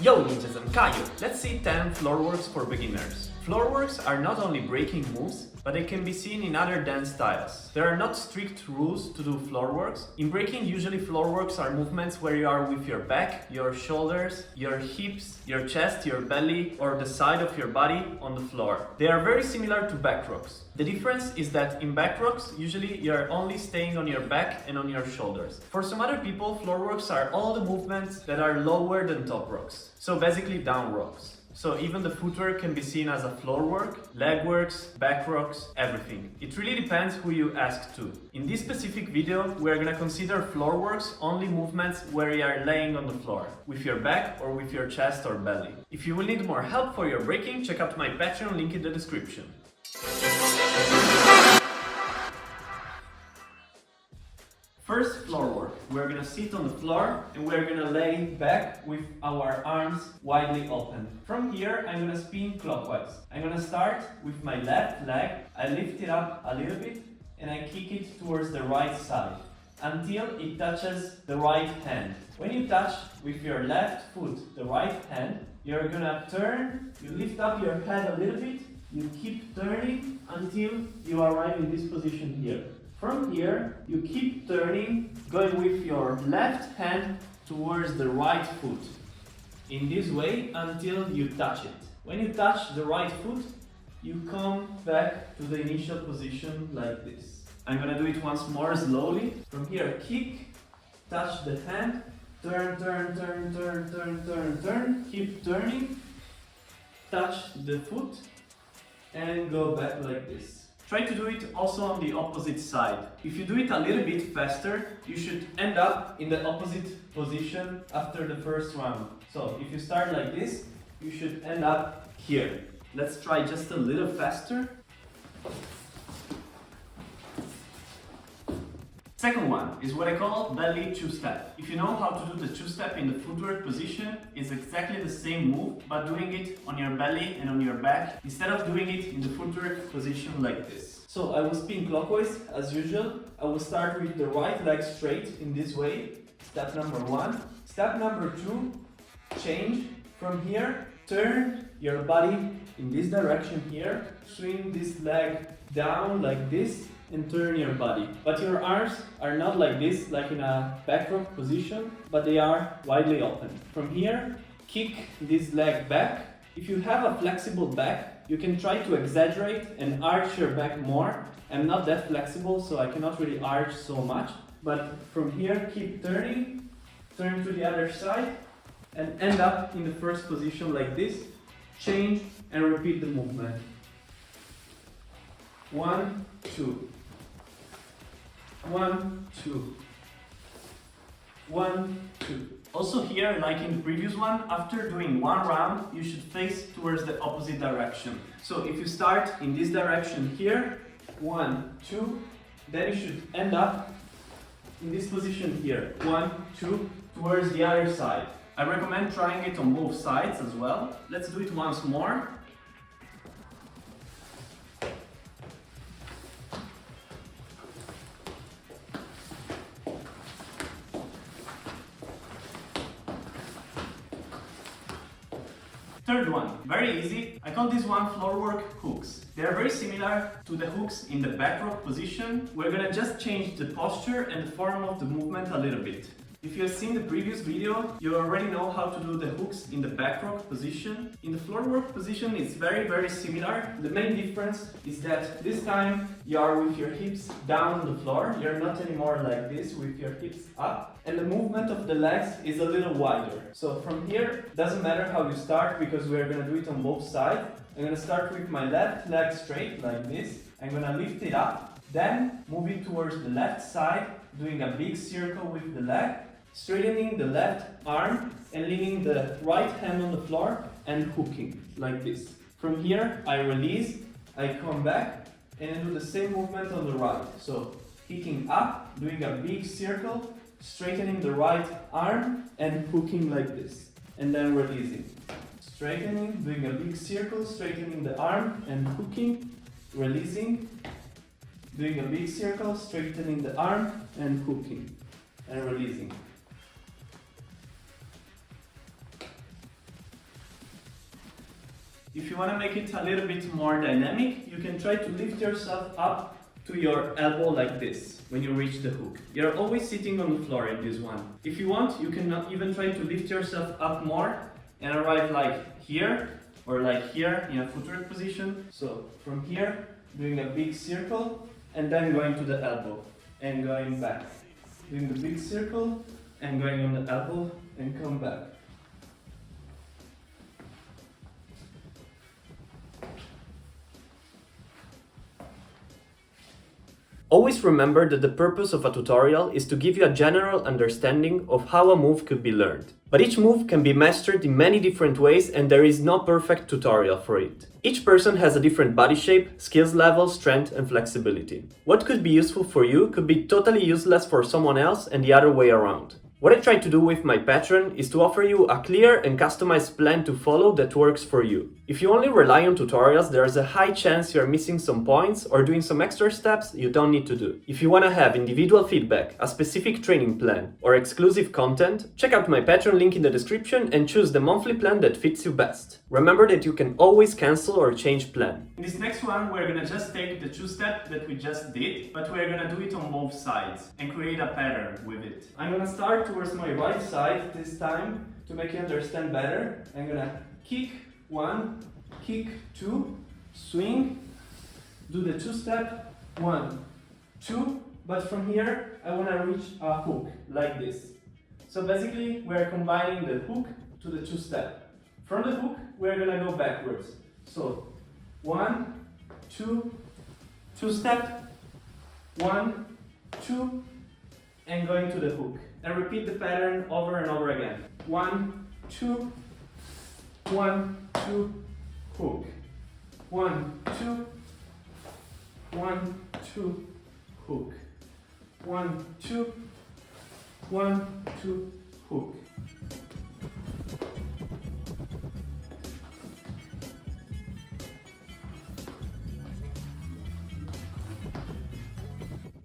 Yo ninjas, I'm Kaio. Let's see 10 Floorworks for beginners. Floorworks are not only breaking moves, but they can be seen in other dance styles. There are not strict rules to do floorworks. In breaking, usually floorworks are movements where you are with your back, your shoulders, your hips, your chest, your belly, or the side of your body on the floor. They are very similar to back rocks. The difference is that in back rocks, usually you are only staying on your back and on your shoulders. For some other people, floorworks are all the movements that are lower than top rocks. So basically down rocks. So even the footwork can be seen as a floor work, leg works, back rocks, everything. It really depends who you ask to. In this specific video, we're gonna consider floor works only movements where you are laying on the floor, with your back or with your chest or belly. If you will need more help for your breaking, check out my Patreon link in the description. First floor work. We're gonna sit on the floor and we're gonna lay back with our arms widely open. From here, I'm gonna spin clockwise. I'm gonna start with my left leg. I lift it up a little bit and I kick it towards the right side until it touches the right hand. When you touch with your left foot the right hand, you're gonna turn, you lift up your head a little bit, you keep turning until you arrive in this position here. From here, you keep turning, going with your left hand towards the right foot. In this way until you touch it. When you touch the right foot, you come back to the initial position like this. I'm gonna do it once more slowly. From here, kick, touch the hand, turn, turn, turn, turn, turn, turn, turn, keep turning, touch the foot, and go back like this. Try to do it also on the opposite side. If you do it a little bit faster, you should end up in the opposite position after the first round. So if you start like this, you should end up here. Let's try just a little faster. Second one is what I call belly two-step. If you know how to do the two-step in the footwork position, it's exactly the same move, but doing it on your belly and on your back, instead of doing it in the footwork position like this. So I will spin clockwise as usual. I will start with the right leg straight in this way. Step number one. Step number two, change. From here, turn your body in this direction here. Swing this leg down like this and turn your body. But your arms are not like this, like in a back rock position, but they are widely open. From here, kick this leg back. If you have a flexible back, you can try to exaggerate and arch your back more. I'm not that flexible, so I cannot really arch so much. But from here, keep turning, turn to the other side, and end up in the first position like this. Change and repeat the movement. 1, 2. 1, 2. 1, 2. Also here, like in the previous one, after doing one round, you should face towards the opposite direction. So if you start in this direction here, 1, 2, then you should end up in this position here, 1, 2, towards the other side. I recommend trying it on both sides as well. Let's do it once more. Third one, very easy. I call this one Floorwork hooks. They are very similar to the hooks in the back rock position. We're gonna just change the posture and the form of the movement a little bit. If you have seen the previous video, you already know how to do the hooks in the back rock position. In the floorwork position, it's very similar. The main difference is that this time you are with your hips down on the floor. You're not anymore like this with your hips up. And the movement of the legs is a little wider. So from here, doesn't matter how you start because we're gonna do it on both sides. I'm gonna start with my left leg straight like this. I'm gonna lift it up, then moving towards the left side, doing a big circle with the leg, straightening the left arm and leaning the right hand on the floor and hooking like this. From here, I release, I come back and I do the same movement on the right. So kicking up, doing a big circle, straightening the right arm and hooking like this. And then releasing. Straightening, doing a big circle, straightening the arm and hooking, releasing, doing a big circle, straightening the arm and hooking and releasing. If you want to make it a little bit more dynamic, you can try to lift yourself up to your elbow like this when you reach the hook. You're always sitting on the floor in this one. If you want, you can even try to lift yourself up more and arrive like here or like here in a footwork position. So from here, doing a big circle and then going to the elbow and going back. Doing the big circle and going on the elbow and come back. Always remember that the purpose of a tutorial is to give you a general understanding of how a move could be learned. But each move can be mastered in many different ways and there is no perfect tutorial for it. Each person has a different body shape, skills level, strength and flexibility. What could be useful for you could be totally useless for someone else and the other way around. What I try to do with my Patreon is to offer you a clear and customized plan to follow that works for you. If you only rely on tutorials, there is a high chance you are missing some points or doing some extra steps you don't need to do. If you want to have individual feedback, a specific training plan, or exclusive content, check out my Patreon link in the description and choose the monthly plan that fits you best. Remember that you can always cancel or change plan. In this next one, we're gonna just take the two-step that we just did, but we're gonna do it on both sides and create a pattern with it. I'm gonna start towards my right side this time to make you understand better. I'm gonna kick 1, kick 2, swing, do the two-step, 1, 2, but from here I want to reach a hook like this. So basically we're combining the hook to the two-step. From the hook we're gonna go backwards. So 1, 2, two-step, 1, 2, and going to the hook. And repeat the pattern over and over again. 1, 2, 1, 2, hook. 1, 2, 1, 2, hook. 1, 2, 1, 2, hook.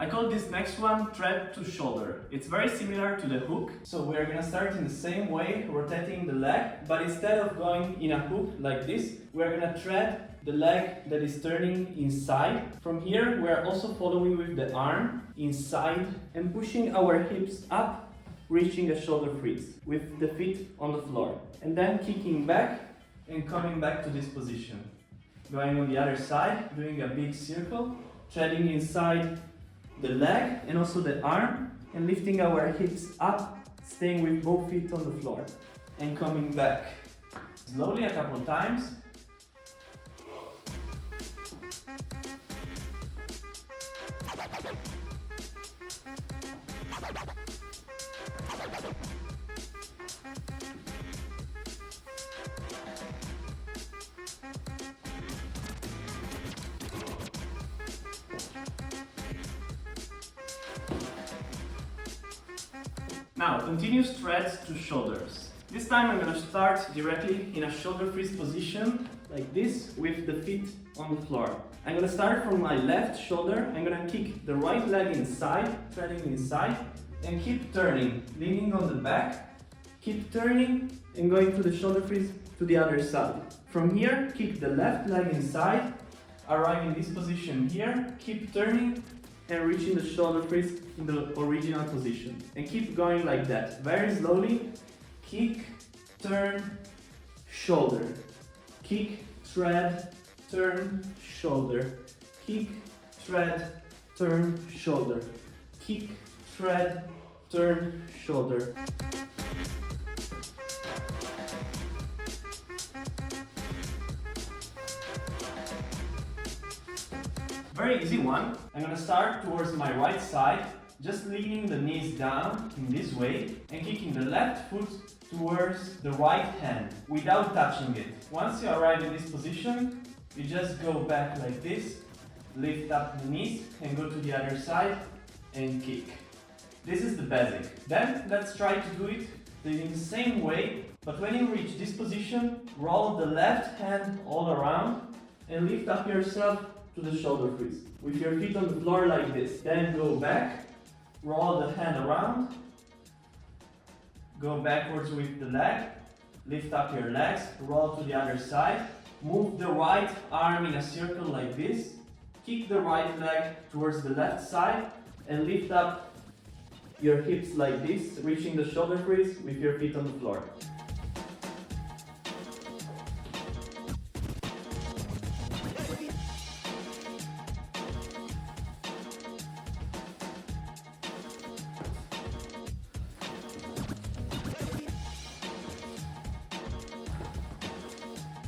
I call this next one tread to shoulder. It's very similar to the hook. So we're gonna start in the same way, rotating the leg, but instead of going in a hook like this, we're gonna tread the leg that is turning inside. From here, we're also following with the arm inside and pushing our hips up, reaching a shoulder freeze with the feet on the floor. And then kicking back and coming back to this position. Going on the other side, doing a big circle, treading inside the leg and also the arm and lifting our hips up, staying with both feet on the floor and coming back. Slowly a couple times. Now, continuous treads to shoulders. This time I'm going to start directly in a shoulder freeze position, like this, with the feet on the floor. I'm going to start from my left shoulder, I'm going to kick the right leg inside, treading inside, and keep turning, leaning on the back, keep turning, and going to the shoulder freeze to the other side. From here, kick the left leg inside, arrive in this position here, keep turning, and reaching the shoulder freeze in the original position. And keep going like that, very slowly. Kick, turn, shoulder. Kick, tread, turn, shoulder. Kick, tread, turn, shoulder. Kick, tread, turn, shoulder. Very easy one. I'm gonna start towards my right side, just leaning the knees down in this way and kicking the left foot towards the right hand without touching it. Once you arrive in this position, you just go back like this, lift up the knees and go to the other side and kick. This is the basic. Then let's try to do it in the same way, but when you reach this position, roll the left hand all around and lift up yourself to the shoulder freeze with your feet on the floor like this. Then go back, roll the hand around, go backwards with the leg, lift up your legs, roll to the other side move the right arm in a circle like this, kick the right leg towards the left side, and lift up your hips like this, reaching the shoulder crease with your feet on the floor.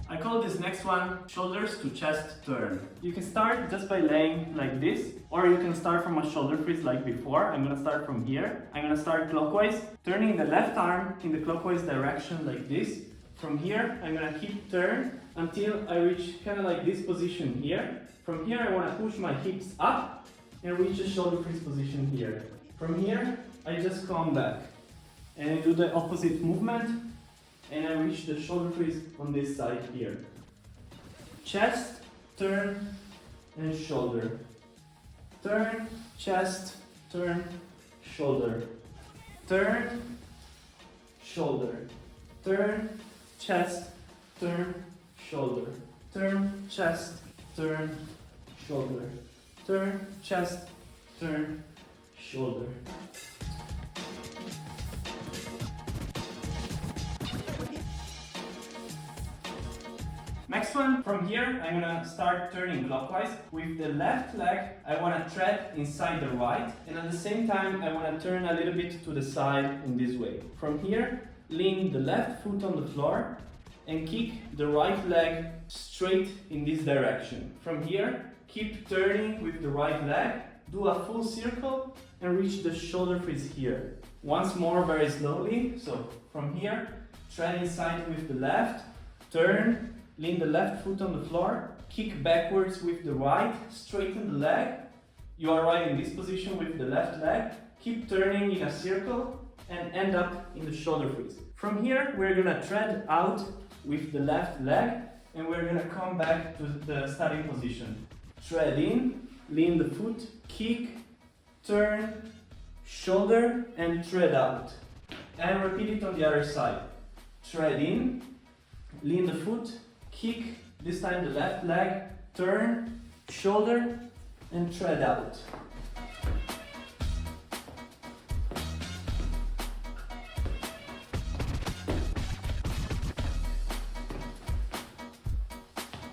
I call this next one shoulders to chest turn. You can start just by laying like this, or you can start from a shoulder crease like before. I'm gonna start from here. I'm gonna start clockwise, turning the left arm in the clockwise direction like this. From here, I'm gonna keep turn until I reach kind of like this position here. From here, I wanna push my hips up and reach the shoulder crease position here. From here, I just come back and I do the opposite movement. And I reach the shoulder crease on this side here. Chest, turn, and shoulder. Turn, chest, turn, shoulder. Turn, shoulder. Turn, chest, turn, shoulder. Turn, chest, turn, shoulder. Turn, chest, turn, shoulder. Next one, from here, I'm gonna start turning clockwise. With the left leg, I wanna tread inside the right, and at the same time, I wanna turn a little bit to the side in this way. From here, lean the left foot on the floor and kick the right leg straight in this direction. From here, keep turning with the right leg, do a full circle and reach the shoulder crease here. Once more, very slowly. So from here, tread inside with the left, turn, lean the left foot on the floor, kick backwards with the right, straighten the leg. You arrive in this position with the left leg, keep turning in a circle and end up in the shoulder crease. From here, we're gonna tread out with the left leg and we're gonna come back to the starting position. Tread in, lean the foot, kick, turn, shoulder and tread out. And repeat it on the other side. Tread in, lean the foot, kick, this time the left leg, turn, shoulder, and tread out.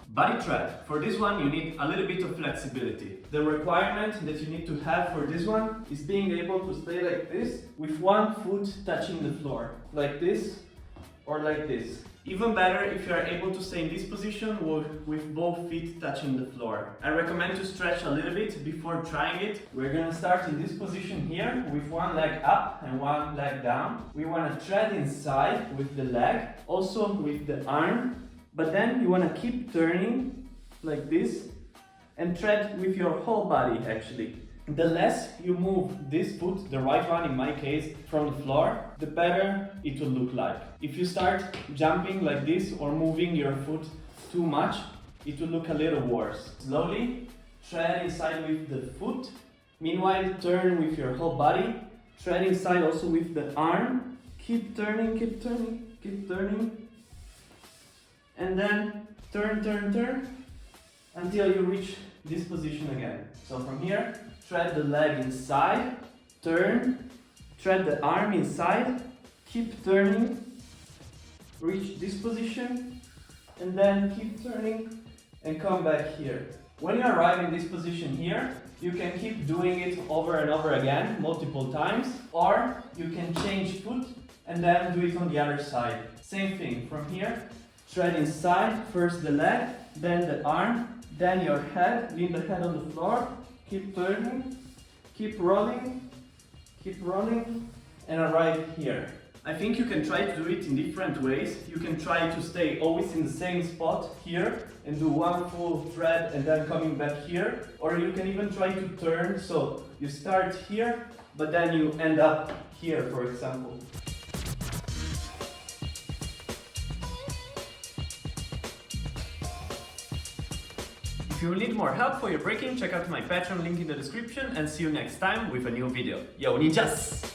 Body tread. For this one you need a little bit of flexibility. The requirement that you need to have for this one is being able to stay like this with one foot touching the floor. Like this or like this. Even better if you are able to stay in this position with both feet touching the floor. I recommend to stretch a little bit before trying it. We're gonna start in this position here with one leg up and one leg down. We wanna tread inside with the leg, also with the arm, but then you wanna keep turning like this and tread with your whole body actually. The less you move this foot, the right one in my case, from the floor, the better it will look like. If you start jumping like this or moving your foot too much, it will look a little worse. Slowly, tread inside with the foot. Meanwhile, turn with your whole body. Tread inside also with the arm. Keep turning, keep turning, keep turning. And then turn, turn, turn until you reach this position again. So from here, tread the leg inside, turn, tread the arm inside, keep turning, reach this position, and then keep turning and come back here. When you arrive in this position here, you can keep doing it over and over again, multiple times, or you can change foot and then do it on the other side. Same thing, from here, tread inside, first the leg, then the arm, then your head, lean the head on the floor, keep turning, keep rolling, and arrive here. I think you can try to do it in different ways. You can try to stay always in the same spot here and do one full thread and then coming back here. Or you can even try to turn, so you start here, but then you end up here, for example. If you need more help for your breaking, check out my Patreon link in the description and see you next time with a new video. Yo, ninjas!